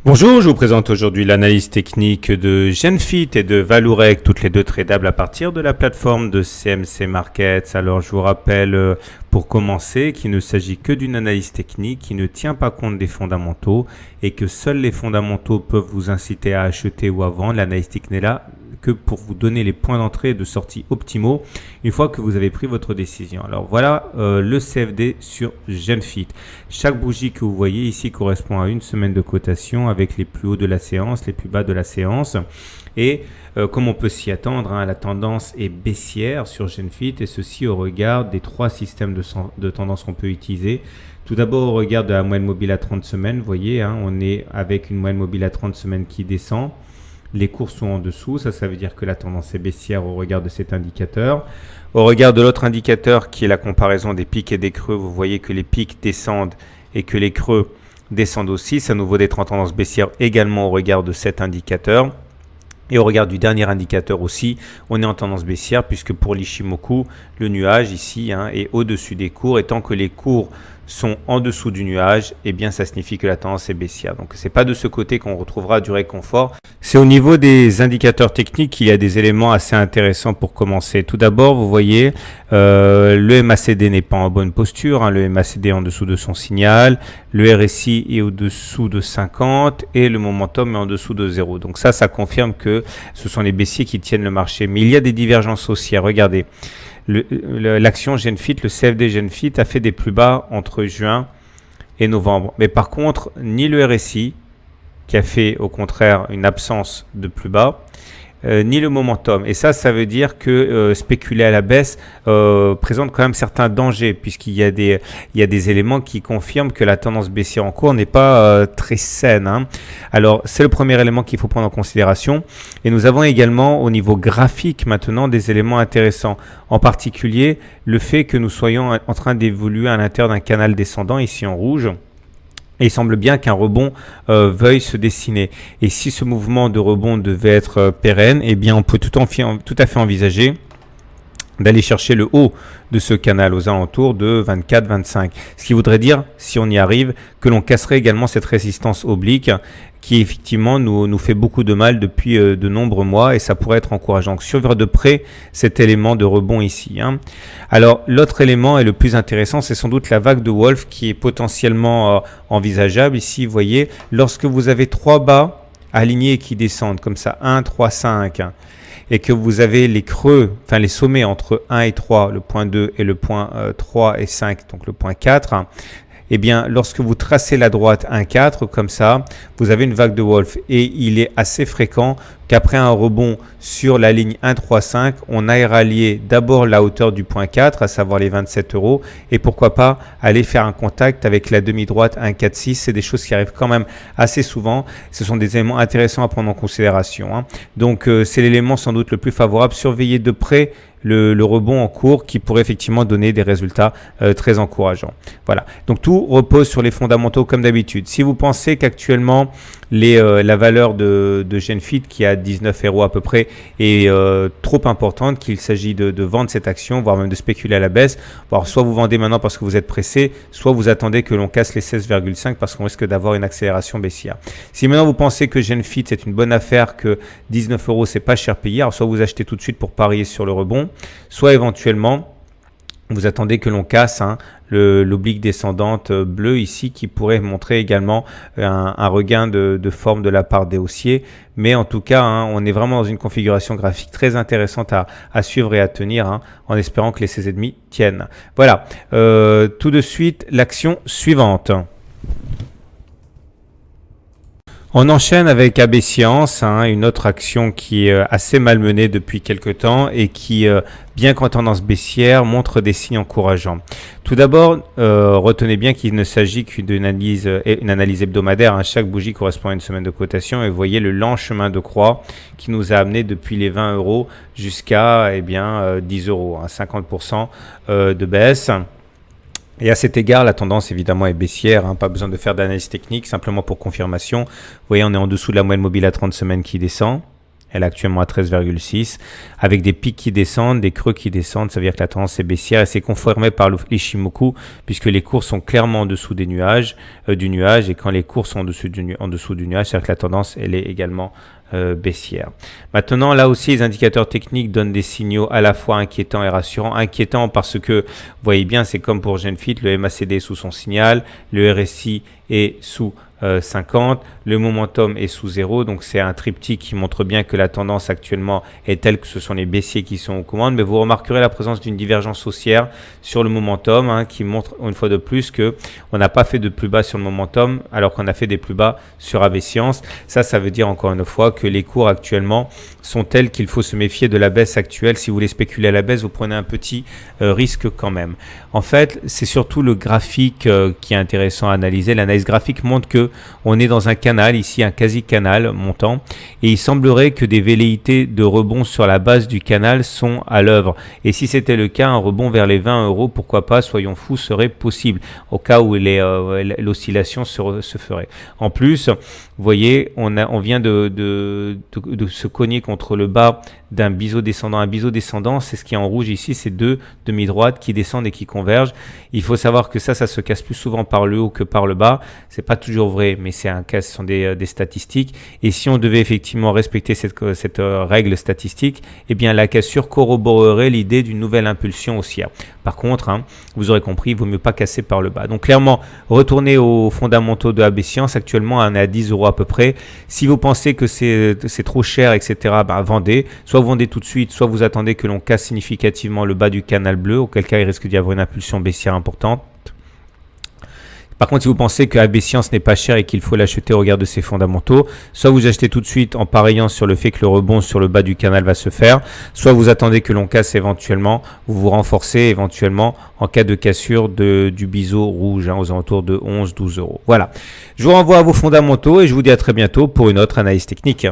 Bonjour, je vous présente aujourd'hui l'analyse technique de Genfit et de Vallourec, toutes les deux tradables à partir de la plateforme de CMC Markets. Alors je vous rappelle pour commencer qu'il ne s'agit que d'une analyse technique qui ne tient pas compte des fondamentaux et que seuls les fondamentaux peuvent vous inciter à acheter ou à vendre. L'analyse technique n'est là que pour vous donner les points d'entrée et de sortie optimaux une fois que vous avez pris votre décision. Alors voilà le CFD sur Genfit. Chaque bougie que vous voyez ici correspond à une semaine de cotation avec les plus hauts de la séance, les plus bas de la séance. Et comme on peut s'y attendre, la tendance est baissière sur Genfit et ceci au regard des trois systèmes de tendance qu'on peut utiliser. Tout d'abord au regard de la moyenne mobile à 30 semaines, vous voyez, on est avec une moyenne mobile à 30 semaines qui descend. Les cours sont en dessous, ça veut dire que la tendance est baissière au regard de cet indicateur. Au regard de l'autre indicateur qui est la comparaison des pics et des creux, vous voyez que les pics descendent et que les creux descendent aussi. Ça nous vaut d'être en tendance baissière également au regard de cet indicateur. Et au regard du dernier indicateur aussi, on est en tendance baissière puisque pour l'Ichimoku, le nuage ici est au-dessus des cours et tant que les cours sont en dessous du nuage, eh bien ça signifie que la tendance est baissière. Donc c'est pas de ce côté qu'on retrouvera du réconfort. C'est au niveau des indicateurs techniques qu'il y a des éléments assez intéressants pour commencer. Tout d'abord, vous voyez, le MACD n'est pas en bonne posture. Le MACD est en dessous de son signal, le RSI est au-dessous de 50 et le momentum est en dessous de 0. Donc ça confirme que ce sont les baissiers qui tiennent le marché. Mais il y a des divergences haussières. Regardez. L'action Genfit, le CFD Genfit a fait des plus bas entre juin et novembre. Mais par contre, ni le RSI, qui a fait au contraire une absence de plus bas, ni le momentum. Et ça veut dire que spéculer à la baisse présente quand même certains dangers, puisqu'il y a des éléments qui confirment que la tendance baissière en cours n'est pas très saine. Alors, c'est le premier élément qu'il faut prendre en considération. Et nous avons également au niveau graphique maintenant des éléments intéressants. En particulier, le fait que nous soyons en train d'évoluer à l'intérieur d'un canal descendant, ici en rouge. Et il semble bien qu'un rebond veuille se dessiner. Et si ce mouvement de rebond devait être pérenne, eh bien on peut tout à fait envisager d'aller chercher le haut de ce canal aux alentours de 24-25. Ce qui voudrait dire, si on y arrive, que l'on casserait également cette résistance oblique qui effectivement nous fait beaucoup de mal depuis de nombreux mois et ça pourrait être encourageant. Donc, surveiller de près cet élément de rebond ici. Alors l'autre élément et le plus intéressant, c'est sans doute la vague de Wolf qui est potentiellement envisageable. Ici, vous voyez, lorsque vous avez trois bas alignés qui descendent comme ça, 1, 3, 5, et que vous avez les creux, enfin les sommets entre 1 et 3, le point 2 et le point 3 et 5, donc le point 4, eh bien, lorsque vous tracez la droite 1,4 comme ça, vous avez une vague de Wolf et il est assez fréquent qu'après un rebond sur la ligne 1,35, on aille rallier d'abord la hauteur du point 4, à savoir les 27 € et pourquoi pas aller faire un contact avec la demi-droite 1,46. C'est des choses qui arrivent quand même assez souvent. Ce sont des éléments intéressants à prendre en considération. Donc, c'est l'élément sans doute le plus favorable. Surveillez de près le rebond en cours qui pourrait effectivement donner des résultats très encourageants. Voilà. Donc tout repose sur les fondamentaux comme d'habitude. Si vous pensez qu'actuellement la valeur de Genfit qui a 19 € à peu près est trop importante, qu'il s'agit de vendre cette action, voire même de spéculer à la baisse, alors soit vous vendez maintenant parce que vous êtes pressé, soit vous attendez que l'on casse les 16,5 parce qu'on risque d'avoir une accélération baissière. Si maintenant vous pensez que Genfit c'est une bonne affaire, que 19 € c'est pas cher payé, alors soit vous achetez tout de suite pour parier sur le rebond, soit éventuellement vous attendez que l'on casse l'oblique descendante bleue ici qui pourrait montrer également un regain de forme de la part des haussiers. Mais en tout cas, on est vraiment dans une configuration graphique très intéressante à suivre et à tenir en espérant que les 16,5 tiennent. Voilà, tout de suite l'action suivante. On enchaîne avec AB Science, une autre action qui est assez malmenée depuis quelque temps et qui, bien qu'en tendance baissière, montre des signes encourageants. Tout d'abord, retenez bien qu'il ne s'agit qu'une analyse hebdomadaire. Chaque bougie correspond à une semaine de cotation et vous voyez le lent chemin de croix qui nous a amené depuis les 20 € jusqu'à 10 €, 50% de baisse. Et à cet égard, la tendance évidemment est baissière, pas besoin de faire d'analyse technique, simplement pour confirmation. Vous voyez, on est en dessous de la moyenne mobile à 30 semaines qui descend. Elle est actuellement à 13,6 avec des pics qui descendent, des creux qui descendent. Ça veut dire que la tendance est baissière et c'est confirmé par l'Ishimoku puisque les cours sont clairement en dessous du nuage et quand les cours sont en dessous du nuage, c'est-à-dire que la tendance elle est également baissière. Maintenant, là aussi, les indicateurs techniques donnent des signaux à la fois inquiétants et rassurants. Inquiétants parce que, vous voyez bien, c'est comme pour Genfit, le MACD est sous son signal, le RSI est sous 50, le momentum est sous 0, donc c'est un triptyque qui montre bien que la tendance actuellement est telle que ce sont les baissiers qui sont aux commandes, mais vous remarquerez la présence d'une divergence haussière sur le momentum qui montre une fois de plus que on n'a pas fait de plus bas sur le momentum alors qu'on a fait des plus bas sur AB Science. Ça veut dire encore une fois que les cours actuellement sont tels qu'il faut se méfier de la baisse actuelle. Si vous voulez spéculer à la baisse, vous prenez un petit risque quand même. En fait, c'est surtout le graphique qui est intéressant à analyser. L'analyse graphique montre que on est dans un canal, ici un quasi-canal montant, et il semblerait que des velléités de rebond sur la base du canal sont à l'œuvre. Et si c'était le cas, un rebond vers les 20 €, pourquoi pas, soyons fous, serait possible, au cas où l'oscillation se ferait. En plus, vous voyez, on vient de se cogner contre le bas d'un biseau descendant. Un biseau descendant, c'est ce qui est en rouge ici, c'est deux demi-droites qui descendent et qui convergent. Il faut savoir que ça se casse plus souvent par le haut que par le bas. C'est pas toujours vrai, mais c'est un cas, ce sont des statistiques. Et si on devait effectivement respecter cette règle statistique, eh bien la cassure corroborerait l'idée d'une nouvelle impulsion haussière. Par contre, vous aurez compris, il vaut mieux pas casser par le bas. Donc clairement, retournez aux fondamentaux de AB Science. Actuellement, on est à 10 € à peu près. Si vous pensez que c'est trop cher, etc., vendez. Soit vous vendez tout de suite, soit vous attendez que l'on casse significativement le bas du canal bleu, auquel cas il risque d'y avoir une impulsion baissière importante. Par contre, si vous pensez que AB Science n'est pas cher et qu'il faut l'acheter au regard de ses fondamentaux, soit vous achetez tout de suite en pariant sur le fait que le rebond sur le bas du canal va se faire, soit vous attendez que l'on casse éventuellement, vous vous renforcez éventuellement en cas de cassure du biseau rouge aux alentours de 11-12 €. Voilà. Je vous renvoie à vos fondamentaux et je vous dis à très bientôt pour une autre analyse technique.